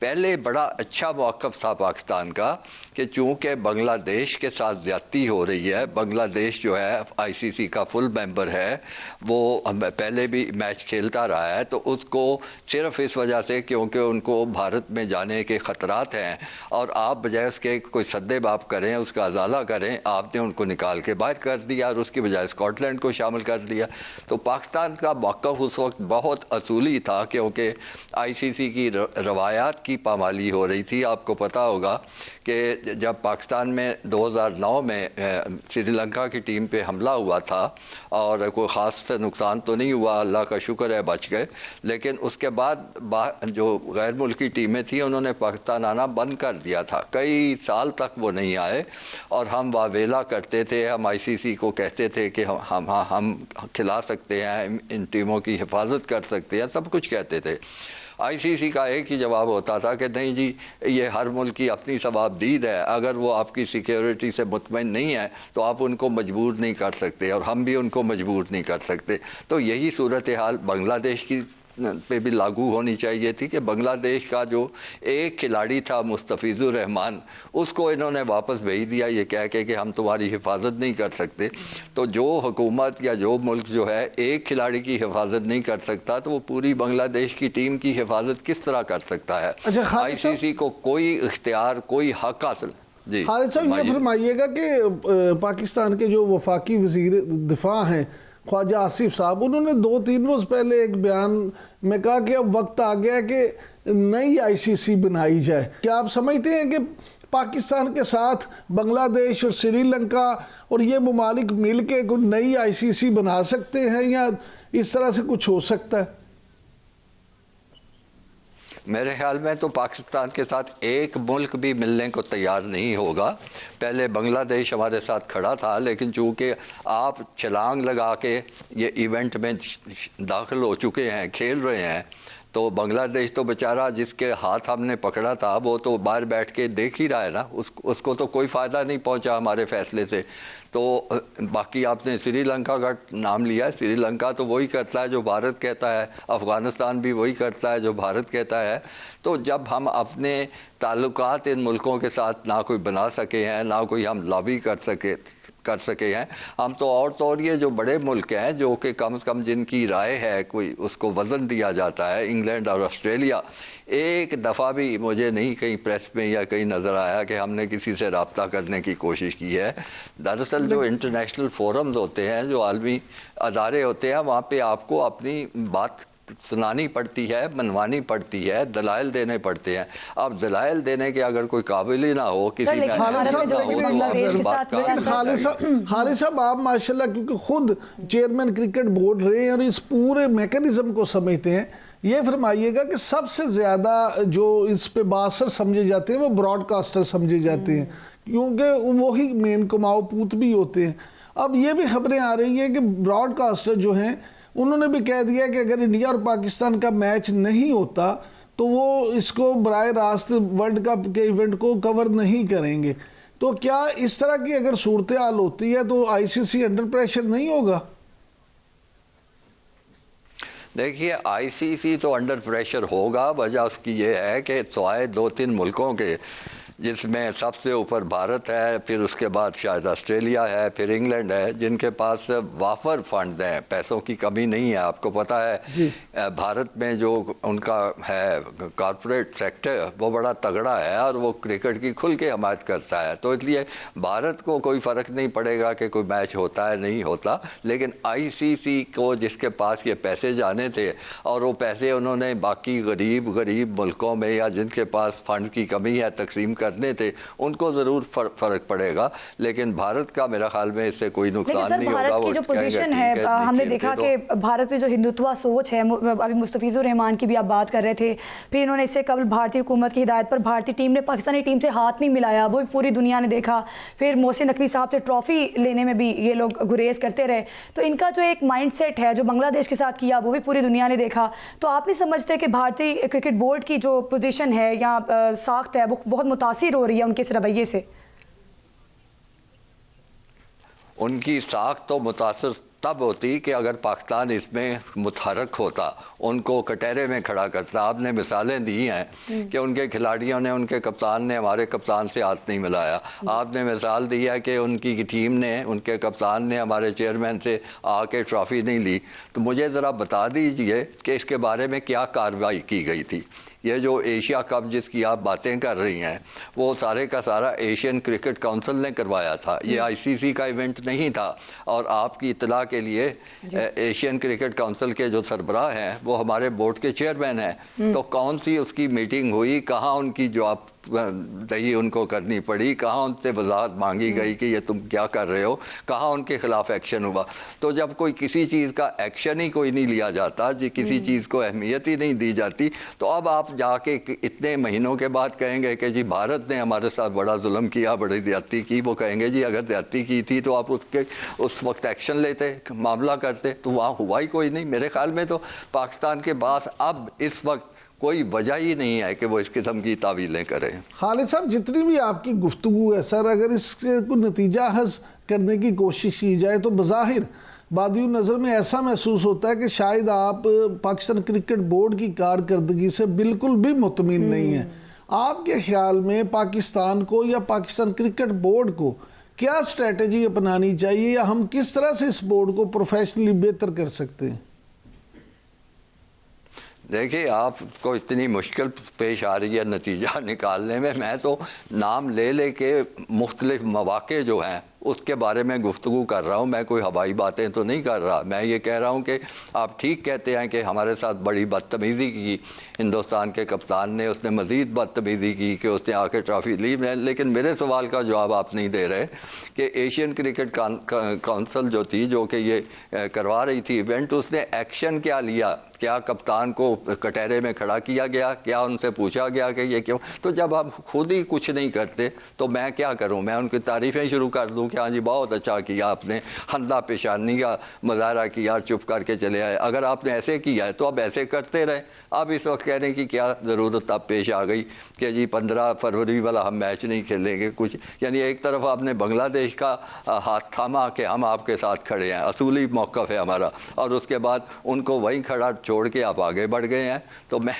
E: पहले बड़ा अच्छा मौक़िफ़ था पाकिस्तान का कि चूँकि बांग्लादेश के साथ ज़्यादती हो रही है, बांग्लादेश जो है आईसीसी का फुल मेंबर है, वो पहले भी मैच खेलता रहा है, तो उसको सिर्फ इस वजह से क्योंकि उनको भारत में जाने के ख़तरात हैं और आप बजाय उसके कोई सद्देबाब करें, उसका अजाला करें, आपने उनको निकाल के बाहर कर दिया और उसकी बजाय स्कॉटलैंड को शामिल कर दिया। तो पाकिस्तान का मौक़िफ़ उस वक्त बहुत असूली था क्योंकि आईसीसी की रवायात की पामाली हो रही थी। आपको पता होगा कि जब पाकिस्तान में 2009 में श्रीलंका की टीम पे हमला हुआ था और कोई ख़ास नुकसान तो नहीं हुआ, अल्लाह का शुक्र है बच गए, लेकिन उसके बाद जो गैर मुल्की टीमें थी उन्होंने पाकिस्तान आना बंद कर दिया था। कई साल तक वो नहीं आए और हम वावेला करते थे, हम आईसीसी को कहते थे कि हम खिला सकते हैं, इन टीमों की हिफाजत कर सकते हैं, सब कुछ कहते थे। आईसीसी का एक ही जवाब होता था कि नहीं जी, ये हर मुल्क की अपनी सवाबदीद है, अगर वो आपकी सिक्योरिटी से मुतमईन नहीं है तो आप उनको मजबूर नहीं कर सकते और हम भी उनको मजबूर नहीं कर सकते। तो यही सूरत हाल बांग्लादेश की पे भी लागू होनी चाहिए थी कि बांग्लादेश का जो एक खिलाड़ी था मुस्तफिजुर रहमान, उसको इन्होंने वापस भेज दिया ये कह के कि हम तुम्हारी हिफाजत नहीं कर सकते। तो जो हुकूमत या जो मुल्क जो है एक खिलाड़ी की हिफाजत नहीं कर सकता तो वो पूरी बांग्लादेश की टीम की हिफाजत किस तरह कर सकता है? आईसीसी को कोई इख्तियार, कोई हक हासिल जी।
C: खालिद साहब ये फरमाइएगा कि पाकिस्तान के जो वफाकी वजीर दिफा हैं ख्वाजा आसिफ साहब, उन्होंने 2-3 रोज़ पहले एक बयान में कहा कि अब वक्त आ गया कि नई आईसीसी बनाई जाए। क्या आप समझते हैं कि पाकिस्तान के साथ बांग्लादेश और श्रीलंका और ये ममालिक मिल के कोई नई आईसीसी बना सकते हैं या इस तरह से कुछ हो सकता है?
E: मेरे ख्याल में तो पाकिस्तान के साथ एक मुल्क भी मिलने को तैयार नहीं होगा। पहले बांग्लादेश हमारे साथ खड़ा था, लेकिन चूँकि आप छलांग लगा के ये इवेंट में दाखिल हो चुके हैं, खेल रहे हैं, तो बांग्लादेश तो बेचारा जिसके हाथ हमने पकड़ा था वो तो बाहर बैठ के देख ही रहा है ना, उसको तो कोई फ़ायदा नहीं पहुंचा हमारे फैसले से। तो बाकी आपने श्रीलंका का नाम लिया है, श्रीलंका तो वही करता है जो भारत कहता है, अफ़गानिस्तान भी वही करता है जो भारत कहता है। तो जब हम अपने ताल्लुकात इन मुल्कों के साथ ना कोई बना सके हैं, ना कोई हम लॉबी कर सके हैं, हम तो और ये जो बड़े मुल्क हैं जो कि कम से कम जिनकी राय है कोई उसको वज़न दिया जाता है, इंग्लैंड और ऑस्ट्रेलिया, एक दफ़ा भी मुझे नहीं कहीं प्रेस में या कहीं नज़र आया कि हमने किसी से रब्ता करने की कोशिश की है। दरअसल जो इंटरनेशनल फोरम्स होते हैं, जो आलमी अदारे होते हैं, वहाँ पे आपको अपनी बात सुनानी पड़ती है, मनवानी पड़ती है, दलाइल देने पड़ते हैं। अब दलाइल देने के अगर कोई काबिल ही ना हो किसी में,
C: खालिद साहब आप माशाल्लाह क्योंकि खुद चेयरमैन क्रिकेट बोर्ड रहे हैं और इस पूरे मैकेनिज्म को समझते हैं, ये फरमाइएगा कि सबसे ज़्यादा जो इस पे बासर समझे जाते हैं वो ब्रॉडकास्टर समझे जाते हैं क्योंकि वही मेन कमाओ पूत भी होते हैं। अब ये भी खबरें आ रही हैं कि ब्रॉडकास्टर जो हैं उन्होंने भी कह दिया कि अगर इंडिया और पाकिस्तान का मैच नहीं होता तो वो इसको बराह रास्त वर्ल्ड कप के इवेंट को कवर नहीं करेंगे। तो क्या इस तरह की अगर सूरत हाल होती है तो आईसीसी अंडर प्रेशर नहीं होगा?
E: देखिए, आईसीसी तो अंडर प्रेशर होगा। वजह उसकी ये है कि सिवाय 2-3 मुल्कों के, जिसमें सबसे ऊपर भारत है, फिर उसके बाद शायद ऑस्ट्रेलिया है, फिर इंग्लैंड है, जिनके पास वाफर फंड हैं, पैसों की कमी नहीं है। आपको पता है भारत में जो उनका है कॉरपोरेट सेक्टर वो बड़ा तगड़ा है और वो क्रिकेट की खुल के हमायत करता है। तो इसलिए भारत को कोई फ़र्क नहीं पड़ेगा कि कोई मैच होता है नहीं होता, लेकिन आईसीसी को जिसके पास ये पैसे जाने थे और वो पैसे उन्होंने बाकी गरीब मुल्कों में या जिनके पास फंड की कमी है तकसीम कर करने थे उनको ज़रूर फ़र्क पड़ेगा, लेकिन भारत का मेरा ख्याल में इससे कोई नुकसान नहीं होगा।
A: भारत की जो पोजीशन है, हमने देखा कि भारत की जो हिंदुत्व सोच है, अभी मुस्तफ़िज़ुर रहमान की भी आप बात कर रहे थे, फिर इन्होंने इससे कबल भारतीय हुकूमत की हिदायत पर भारतीय टीम ने पाकिस्तानी टीम से हाथ नहीं मिलाया, वो भी पूरी दुनिया ने देखा। फिर मोहसिन नकवी साहब से ट्रॉफी लेने में भी ये लोग गुरेज करते रहे। तो इनका जो एक माइंडसेट है जो बांग्लादेश के साथ किया वो भी पूरी दुनिया ने देखा। तो आप नहीं समझते कि भारतीय क्रिकेट बोर्ड की जो पोजीशन है या साख्त है वो बहुत मुतासिर हो रही है उनके इस रवैये से?
E: उनकी साख तो मुतासर तब होती कि अगर पाकिस्तान इसमें मुतहरक होता, उनको कटहरे में खड़ा करता। आपने मिसालें दी हैं कि उनके खिलाड़ियों ने, उनके कप्तान ने हमारे कप्तान से हाथ नहीं मिलाया। आपने मिसाल दी है कि उनकी टीम ने, उनके कप्तान ने हमारे चेयरमैन से आके ट्रॉफ़ी नहीं ली। तो मुझे ज़रा बता दीजिए कि इसके बारे में क्या कार्रवाई की गई थी। ये जो एशिया कप जिसकी आप बातें कर रही हैं वो सारे का सारा एशियन क्रिकेट काउंसिल ने करवाया था, ये आईसीसी का इवेंट नहीं था। और आपकी इत्तला के लिए एशियन क्रिकेट काउंसिल के जो सरबराह हैं वो हमारे बोर्ड के चेयरमैन हैं। तो कौन सी उसकी मीटिंग हुई, कहाँ उनकी जवाब दही उनको करनी पड़ी, कहाँ उनसे वजाहत मांगी गई कि ये तुम क्या कर रहे हो, कहाँ उनके खिलाफ एक्शन हुआ। तो जब कोई किसी चीज़ का एक्शन ही कोई नहीं लिया जाता, जी किसी चीज़ को अहमियत ही नहीं दी जाती, तो अब आप जाके इतने महीनों के बाद कहेंगे कि जी भारत ने हमारे साथ बड़ा जुल्म किया, बड़ी ज्यादती की। वो कहेंगे जी अगर ज्यादती की थी तो आप उस वक्त एक्शन लेते, मामला करते। तो वहाँ हुआ ही कोई नहीं। मेरे ख्याल में तो पाकिस्तान के पास अब इस वक्त कोई वजह ही नहीं है कि वो इस किस्म की तावीलें करें।
C: खालिद साहब, जितनी भी आपकी गुफ्तगू है सर, अगर इसके को नतीजा हज करने की कोशिश की जाए तो बज़ाहिर बादियों नज़र में ऐसा महसूस होता है कि शायद आप पाकिस्तान क्रिकेट बोर्ड की कारकर्दगी से बिल्कुल भी मुतमिन नहीं है। आपके ख्याल में पाकिस्तान को या पाकिस्तान क्रिकेट बोर्ड को क्या स्ट्रेटजी अपनानी चाहिए, या हम किस तरह से इस बोर्ड को प्रोफेशनली बेहतर कर सकते हैं?
E: देखिए, आपको इतनी मुश्किल पेश आ रही है नतीजा निकालने में। मैं तो नाम ले के मुख्तलिफ मौक़े जो हैं उसके बारे में गुफ्तगू कर रहा हूँ। मैं कोई हवाई बातें तो नहीं कर रहा। मैं ये कह रहा हूँ कि आप ठीक कहते हैं कि हमारे साथ बड़ी बदतमीज़ी की हिंदुस्तान के कप्तान ने, उसने मज़ीद बदतमीज़ी की कि उसने आके ट्रॉफ़ी ली। लेकिन मेरे सवाल का जवाब आप नहीं दे रहे कि एशियन क्रिकेट काउंसिल जो थी, जो कि ये करवा रही थी इवेंट, उसने एक्शन क्या लिया? क्या कप्तान को कटहरे में खड़ा किया गया? क्या उनसे पूछा गया कि ये क्यों? तो जब आप खुद ही कुछ नहीं करते तो मैं क्या करूं? मैं उनकी तारीफ़ें शुरू कर दूं कि हाँ जी बहुत अच्छा किया आपने, हंदा पेशानी का मुजाहरा किया, चुप करके चले आए। अगर आपने ऐसे किया है तो अब ऐसे करते रहे। अब इस वक्त कहने की क्या ज़रूरत अब पेश आ गई कि जी 15 फरवरी वाला हम मैच नहीं खेलेंगे कुछ? यानी एक तरफ आपने बांग्लादेश का हाथ थामा कि हम आपके साथ खड़े हैं, असूली मौक़िफ़ है हमारा, और उसके बाद उनको वहीं खड़ा छोड़ के आप आगे बढ़ गए हैं। तो मैं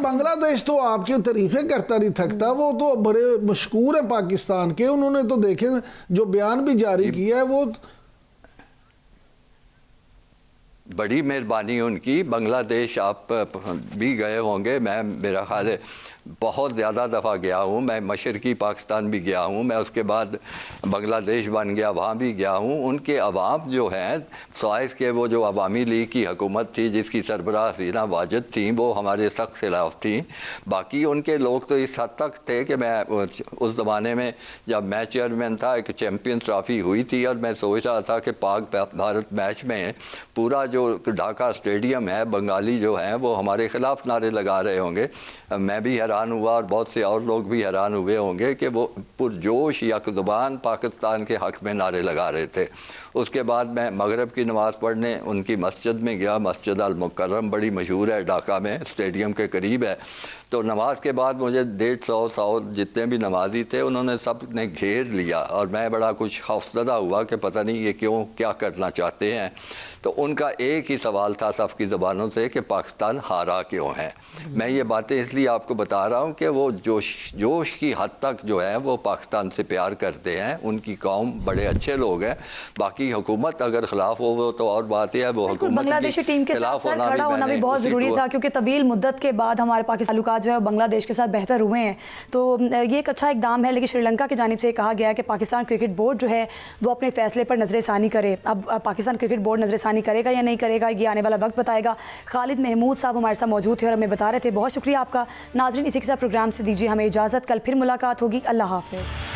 C: बांग्लादेश तो आपकी तारीफें करता नहीं थकता। वो तो बड़े मशहूर हैं पाकिस्तान के। उन्होंने तो देखे जो बयान भी जारी किया है वो
E: बड़ी मेहरबानी उनकी। बांग्लादेश आप भी गए होंगे, मैं मेरा ख्याल है बहुत ज़्यादा दफ़ा गया हूँ। मैं मशरक़ी पाकिस्तान भी गया हूँ, मैं उसके बाद बांग्लादेश बन गया, वहाँ भी गया हूँ। उनके अवाम जो हैं, सवाइस के वो जो अवामी लीग की हुकूमत थी जिसकी सरबराह हसीना वाजिद थी, वो हमारे सख्त खिलाफ थी। बाकी उनके लोग तो इस हद तक थे कि मैं उस ज़माने में जब मैं चेयरमैन था, एक चैम्पियन ट्रॉफ़ी हुई थी और मैं सोच रहा था कि पाक भारत मैच में पूरा जो ढाका स्टेडियम है, बंगाली जो हैं वो हमारे ख़िलाफ़ नारे लगा रहे होंगे। मैं भी हैरान हुआ और बहुत से और लोग भी हैरान हुए होंगे कि वो पुरजोश यकजुबान पाकिस्तान के हक़ में नारे लगा रहे थे। उसके बाद मैं मगरब की नमाज़ पढ़ने उनकी मस्जिद में गया। मस्जिद अल मुकर्रम बड़ी मशहूर है ढाका में, स्टेडियम के करीब है। तो नमाज के बाद मुझे 150 जितने भी नमाजी थे उन्होंने सब ने घेर लिया और मैं बड़ा कुछ खौफजदा हुआ कि पता नहीं ये क्यों, क्या करना चाहते हैं। तो उनका एक ही सवाल था सबकी ज़बानों से कि पाकिस्तान हारा क्यों है। मैं ये बातें इसलिए आपको बता चाह रहा हूँ कि वो जोश की हद तक जो है वो पाकिस्तान से प्यार करते हैं, उनकी कौम बड़े अच्छे लोग हैं। बाकी हुकूमत अगर खिलाफ हो वो तो और बात है, वो
A: बिल्कुल,
E: हुकूमत
A: बांग्लादेशी टीम के साथ सर खड़ा होना भी बहुत ज़रूरी था, क्योंकि तवील मुद्दत के बाद हमारे पाकिस्तान ताल्लुकात जो है बांग्लादेश के साथ बेहतर हुए हैं, तो ये एक अच्छा इकदाम है। लेकिन श्रीलंका की जानिब से कहा गया है कि पाकिस्तान क्रिकेट बोर्ड जो है वो अपने फैसले पर नज़रसानी करे। अब पाकिस्तान क्रिकेट बोर्ड नज़रसानी करेगा या नहीं करेगा ये आने वाला वक्त बताएगा। खालिद महमूद साहब हमारे साथ मौजूद थे और हमें बता रहे थे। बहुत शुक्रिया आपका। नाज़रीन, इसी के साथ प्रोग्राम से दीजिए हमें इजाज़त। कल फिर मुलाकात होगी। अल्लाह हाफ़िज़।